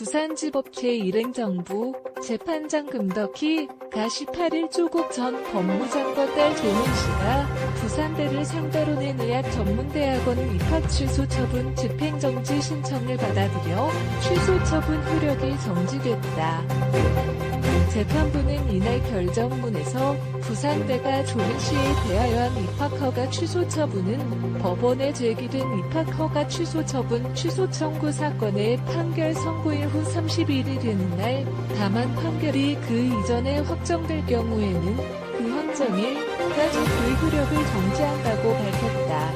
부산지법체 일행정부 재판장 금덕희가 18일 조국 전 법무장관 딸 조민씨가 부산대를 상대로 낸 의학전문대학원 입학 취소 처분 집행정지 신청을 받아들여 취소 처분 효력이 정지됐다. 재판부는 이날 결정문에서 부산대가 조민씨에 대하여 한 입학허가 취소 처분은 법원에 제기된 입학허가 취소 처분 취소 청구 사건의 판결 선고일 후 30일이 되는 날, 다만 판결이 그 이전에 확정될 경우에는 그 확정일까지 그 효력을 정지한다고 밝혔다.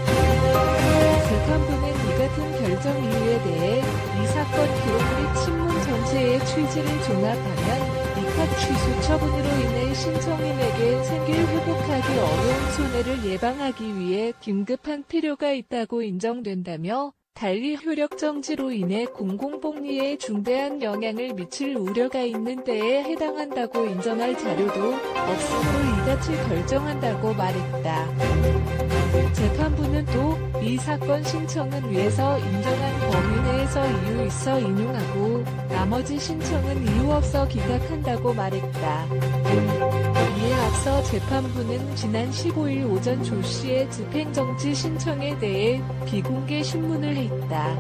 재판부는 이 같은 결정 이유에 대해 이 사건 기록 및 신문 전체의 취지를 종합하면 입학 취소 처분으로 인해 신청인에게 생길 회복하기 어려운 손해를 예방하기 위해 긴급한 필요가 있다고 인정된다며, 달리 효력 정지로 인해 공공복리에 중대한 영향을 미칠 우려가 있는 데에 해당한다고 인정할 자료도 없으므로 이같이 결정한다고 말했다. 재판부는 또 이 사건 신청은 위에서 인정한 범위 내에서 이유 있어 인용하고 나머지 신청은 이유 없어 기각한다고 말했다. 이에 앞서 재판부는 지난 15일 오전 조 씨의 집행정지 신청에 대해 비공개 신문을 했다.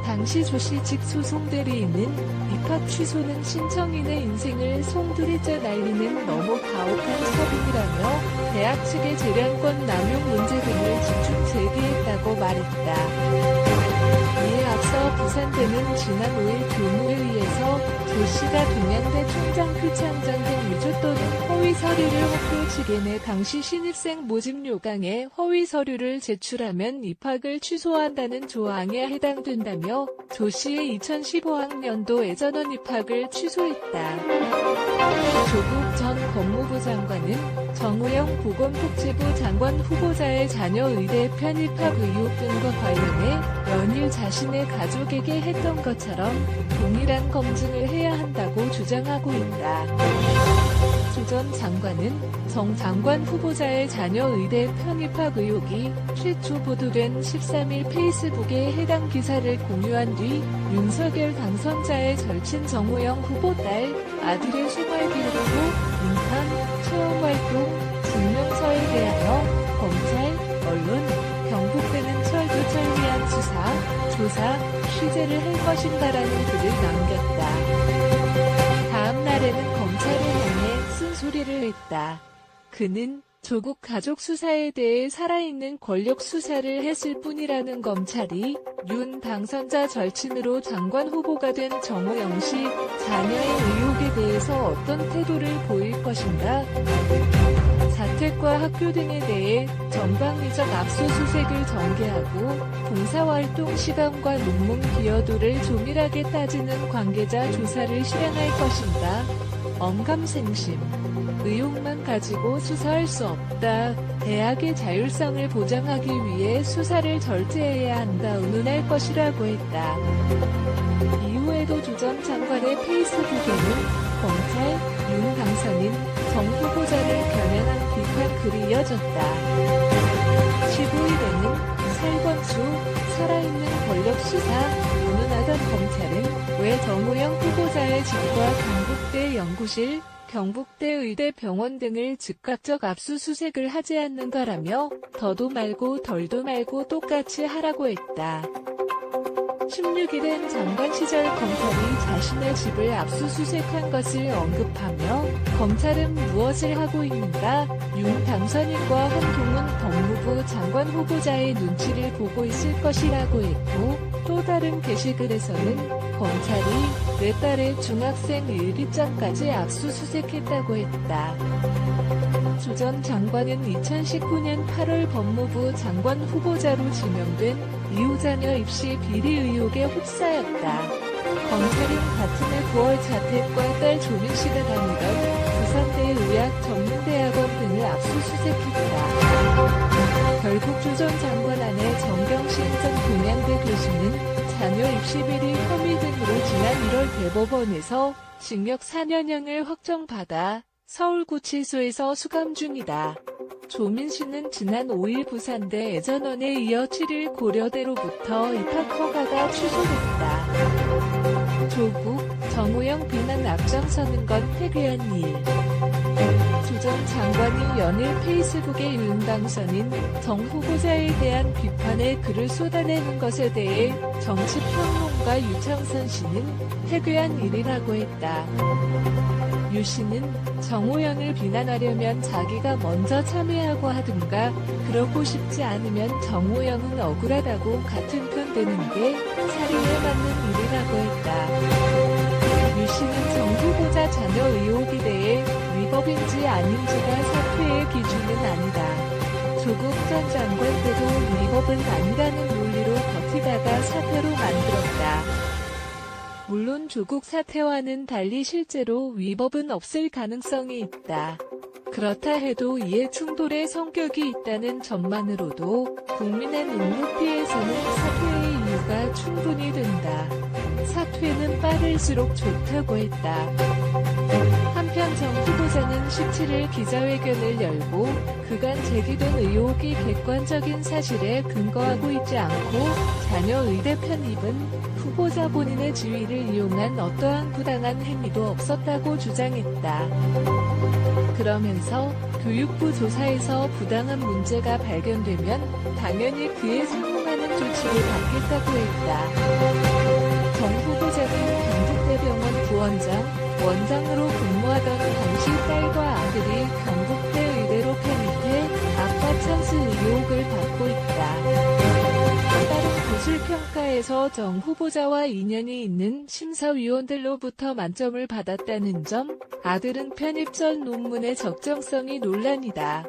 당시 조 씨 측 소송 대리인은 입학 취소는 신청인의 인생을 송두리째 날리는 너무 가혹한 처분이라며 대학 측의 재량권 남용 문제 등을 집중 제기했다고 말했다. 이에 앞서 부산대는 지난 5일 교무회의에서 조 씨가 동양대 총장 표창장 등 위조 또는 허위 서류를 학교 측에 내 당시 신입생 모집 요강에 허위 서류를 제출하면 입학을 취소한다는 조항에 해당된다며 조 씨의 2015학년도 예전원 입학을 취소했다. 조국 전 법무부 장관은 정우영 보건복지부 장관 후보자의 자녀 의대 편입학 의혹 등과 관련해 연일 자신의 가족에게 했던 것처럼 동일한 검증을 해야 한다고 주장하고 있다. 조 전 장관은 정 장관 후보자의 자녀 의대 편입학 의혹이 최초 보도된 13일 페이스북에 해당 기사를 공유한 뒤 윤석열 당선자의 절친 정우영 후보 딸, 아들의 생활기록부, 인턴, 체험활동, 증명서에 대하여 검찰, 언론, 경북대는 철두철 미한 수사, 조사, 취재를 할 것인가라는 글을 남겼다. 다음 날에는 검찰에 향해 쓴소리를 했다. 그는 조국 가족 수사에 대해 살아있는 권력 수사를 했을 뿐이라는 검찰이 윤 당선자 절친으로 장관 후보가 된 정우영 씨 자녀의 의혹에 대해서 어떤 태도를 보일 것인가? 자택과 학교 등에 대해 전방위적 압수수색을 전개하고 봉사활동 시간과 논문 기여도를 조밀하게 따지는 관계자 조사를 실행할 것인가? 언감생심. 의혹만 가지고 수사할 수 없다. 대학의 자율성을 보장하기 위해 수사를 절제해야 한다. 의논할 것이라고 했다. 이후에도 조 전 장관의 페이스북에는 검찰, 윤 당선인, 정 후보자를 겨냥한 비판 글이 이어졌다. 15일에는 살권수, 살아있는 권력 수사, 운운하던 검찰은 왜 정우영 후보자의 집과 경북대 연구실, 경북대 의대 병원 등을 즉각적 압수수색을 하지 않는가라며 더도 말고 덜도 말고 똑같이 하라고 했다. 16일엔 장관 시절 검찰이 자신의 집을 압수수색한 것을 언급하며 검찰은 무엇을 하고 있는가? 윤 당선인과 한동훈 법무부 장관 후보자의 눈치를 보고 있을 것이라고 했고, 또 다른 게시글에서는 검찰이 내 딸의 중학생 일기장까지 압수수색했다고 했다. 조 전 장관은 2019년 8월 법무부 장관 후보자로 지명된 이후 자녀 입시 비리 의혹에 휩싸였다. 검찰은 같은 해 9월 자택과 딸 조민씨가 다니던 부산대 의학전문대학원 등을 압수수색했다. 결국 조 전 장관 아내 정경심 전 동양대 교수는 자녀 입시 비리 혐의 등으로 지난 1월 대법원에서 징역 4년형을 확정받아 서울구치소에서 수감 중이다. 조민씨는 지난 5일 부산대 예전원에 이어 7일 고려대로부터 입학 허가가 취소됐다. 조국 정우영 비난 앞장서는 건 회귀한 일. 주 전 장관이 연일 페이스북에 윤당선인 정 후보자에 대한 비판의 글을 쏟아내는 것에 대해 정치평론가 유창선 씨는 회귀한 일이라고 했다. 유 씨는 정우영을 비난하려면 자기가 먼저 참여하고 하든가, 그러고 싶지 않으면 정우영은 억울하다고 같은 편 드는 게 사리에 맞는 일이라고 했다. 유 씨는 정 후보자 자녀 의혹에 대해 위법인지 아닌지가 사퇴의 기준은 아니다. 조국 전 장관 때도 위법은 아니라는 논리로 버티다가 사퇴로 만들었다. 물론 조국 사태와는 달리 실제로 위법은 없을 가능성이 있다. 그렇다 해도 이에 충돌의 성격이 있다는 점만으로도 국민의 눈높이에서는 사퇴의 이유가 충분히 된다. 사퇴는 빠를수록 좋다고 했다. 한편 정 후보자는 17일 기자회견을 열고 그간 제기된 의혹이 객관적인 사실에 근거하고 있지 않고 자녀 의대 편입은 후보자 본인의 지위를 이용한 어떠한 부당한 행위도 없었다고 주장했다. 그러면서 교육부 조사에서 부당한 문제가 발견되면 당연히 그에 상응하는 조치를 받겠다고 했다. 정 후보자는 경북대병원 부원장, 원장으로 근무하던 당시 딸과 아들이 경북대 의대로 편입해 아빠 찬스 의혹을 받고 있다. 따른 구술평가에서 정 후보자와 인연이 있는 심사위원들로부터 만점을 받았다는 점, 아들은 편입 전 논문의 적정성이 논란이다.